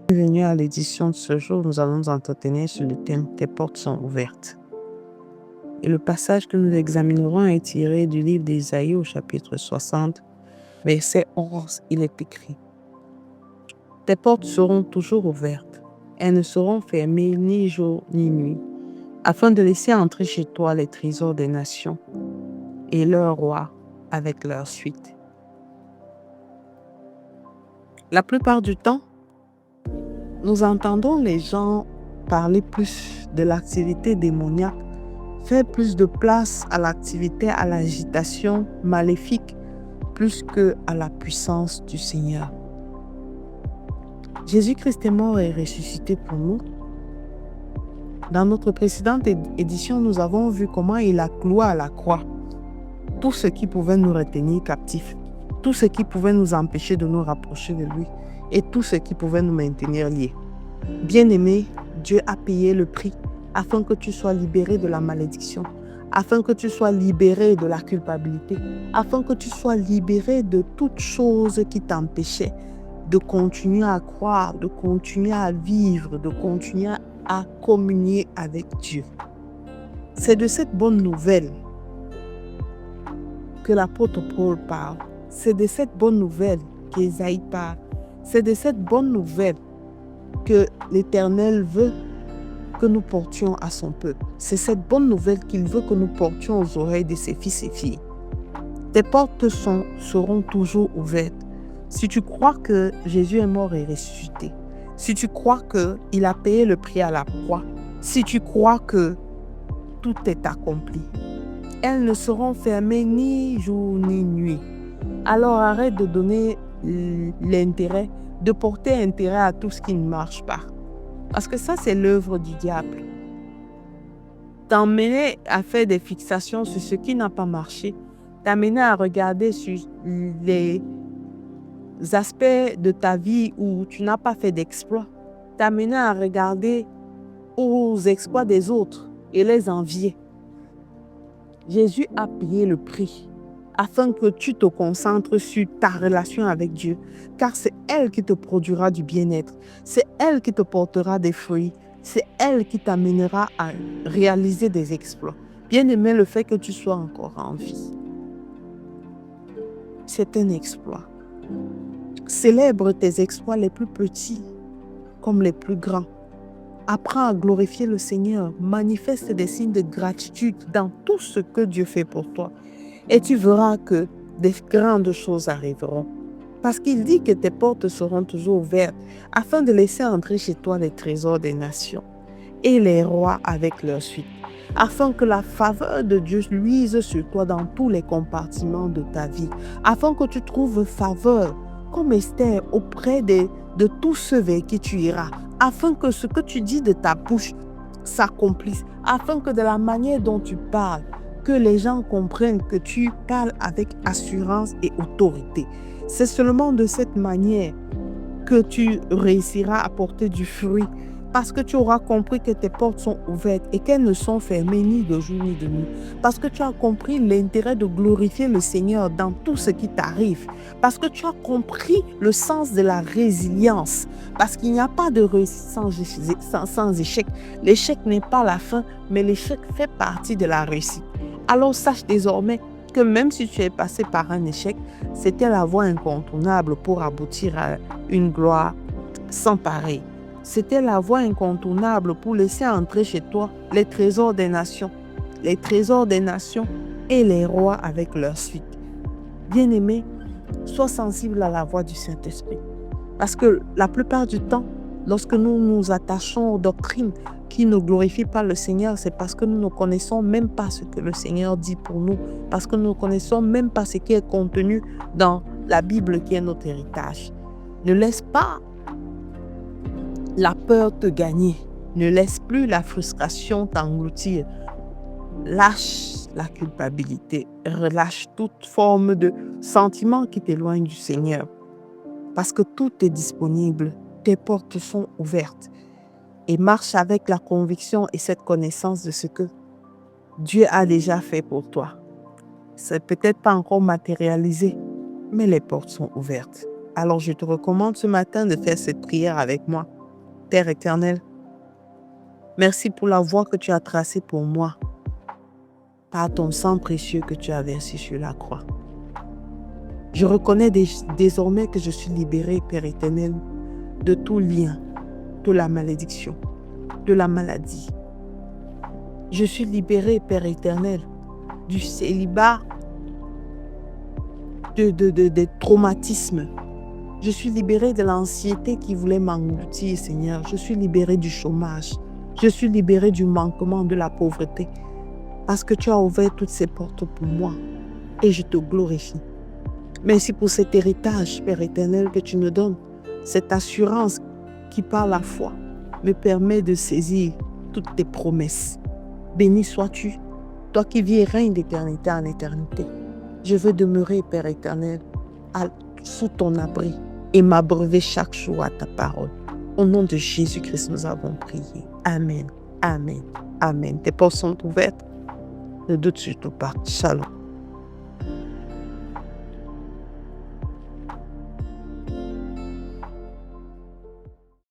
Bienvenue à l'édition de ce jour. Nous allons nous entretenir sur le thème « Tes portes sont ouvertes ». Et le passage que nous examinerons est tiré du livre d'Ésaïe au chapitre 60, verset 11. Il est écrit « Tes portes seront toujours ouvertes. Elles ne seront fermées ni jour ni nuit, afin de laisser entrer chez toi les trésors des nations et leurs rois avec leur suite. » La plupart du temps, nous entendons les gens parler plus de l'activité démoniaque, faire plus de place à l'activité, à l'agitation maléfique, plus que à la puissance du Seigneur. Jésus-Christ est mort et ressuscité pour nous. Dans notre précédente édition, nous avons vu comment il a cloué à la croix tout ce qui pouvait nous retenir captifs, tout ce qui pouvait nous empêcher de nous rapprocher de lui et tout ce qui pouvait nous maintenir liés. Bien-aimé, Dieu a payé le prix afin que tu sois libéré de la malédiction, afin que tu sois libéré de la culpabilité, afin que tu sois libéré de toute chose qui t'empêchait de continuer à croire, de continuer à vivre, de continuer à communier avec Dieu. C'est de cette bonne nouvelle que l'apôtre Paul parle. C'est de cette bonne nouvelle qu'Ésaïe parle. C'est de cette bonne nouvelle que l'Éternel veut que nous portions à son peuple. C'est cette bonne nouvelle qu'il veut que nous portions aux oreilles de ses fils et filles. Tes portes seront toujours ouvertes. Si tu crois que Jésus est mort et ressuscité, si tu crois qu'il a payé le prix à la croix, si tu crois que tout est accompli, elles ne seront fermées ni jour ni nuit. Alors arrête de donner l'intérêt, de porter intérêt à tout ce qui ne marche pas. Parce que ça, c'est l'œuvre du diable. T'emmener à faire des fixations sur ce qui n'a pas marché, t'amener à regarder sur les aspects de ta vie où tu n'as pas fait d'exploit, t'amener à regarder aux exploits des autres et les envier. Jésus a payé le prix afin que tu te concentres sur ta relation avec Dieu, car c'est elle qui te produira du bien-être, c'est elle qui te portera des fruits, c'est elle qui t'amènera à réaliser des exploits. Bien-aimé, le fait que tu sois encore en vie, c'est un exploit. Célèbre tes exploits les plus petits comme les plus grands. Apprends à glorifier le Seigneur, manifeste des signes de gratitude dans tout ce que Dieu fait pour toi. Et tu verras que des grandes choses arriveront. Parce qu'il dit que tes portes seront toujours ouvertes afin de laisser entrer chez toi les trésors des nations et les rois avec leur suite, afin que la faveur de Dieu luise sur toi dans tous les compartiments de ta vie, afin que tu trouves faveur comme Esther auprès de tous ceux vers qui tu iras, afin que ce que tu dis de ta bouche s'accomplisse, afin que de la manière dont tu parles, que les gens comprennent que tu parles avec assurance et autorité. C'est seulement de cette manière que tu réussiras à porter du fruit, parce que tu auras compris que tes portes sont ouvertes et qu'elles ne sont fermées ni de jour ni de nuit. Parce que tu as compris l'intérêt de glorifier le Seigneur dans tout ce qui t'arrive. Parce que tu as compris le sens de la résilience. Parce qu'il n'y a pas de réussite sans échec. L'échec n'est pas la fin, mais l'échec fait partie de la réussite. Alors sache désormais que même si tu es passé par un échec, c'était la voie incontournable pour aboutir à une gloire sans pareil. C'était la voie incontournable pour laisser entrer chez toi les trésors des nations et les rois avec leur suite. Bien-aimé, sois sensible à la voix du Saint-Esprit. Parce que la plupart du temps, lorsque nous nous attachons aux doctrines qui ne glorifient pas le Seigneur, c'est parce que nous ne connaissons même pas ce que le Seigneur dit pour nous, parce que nous ne connaissons même pas ce qui est contenu dans la Bible qui est notre héritage. Ne laisse pas la peur te gagner. Ne laisse plus la frustration t'engloutir. Lâche la culpabilité. Relâche toute forme de sentiment qui t'éloigne du Seigneur. Parce que tout est disponible. Tes portes sont ouvertes. Et marche avec la conviction et cette connaissance de ce que Dieu a déjà fait pour toi. C'est peut-être pas encore matérialisé, mais les portes sont ouvertes. Alors je te recommande ce matin de faire cette prière avec moi. Père éternel, merci pour la voie que tu as tracée pour moi, par ton sang précieux que tu as versé sur la croix. Je reconnais désormais que je suis libérée, Père éternel, de tout lien, de la malédiction, de la maladie. Je suis libérée, Père éternel, du célibat, des traumatismes. Je suis libérée de l'anxiété qui voulait m'engloutir, Seigneur. Je suis libérée du chômage. Je suis libérée du manquement, de la pauvreté. Parce que tu as ouvert toutes ces portes pour moi. Et je te glorifie. Merci pour cet héritage, Père éternel, que tu me donnes. Cette assurance qui, par la foi, me permet de saisir toutes tes promesses. Béni sois-tu, toi qui vis et règnes d'éternité en éternité. Je veux demeurer, Père éternel, sous ton abri et m'abreuver chaque jour à ta parole. Au nom de Jésus-Christ, nous avons prié. Amen, amen, amen. Tes portes sont ouvertes. Ne doute surtout pas. Shalom.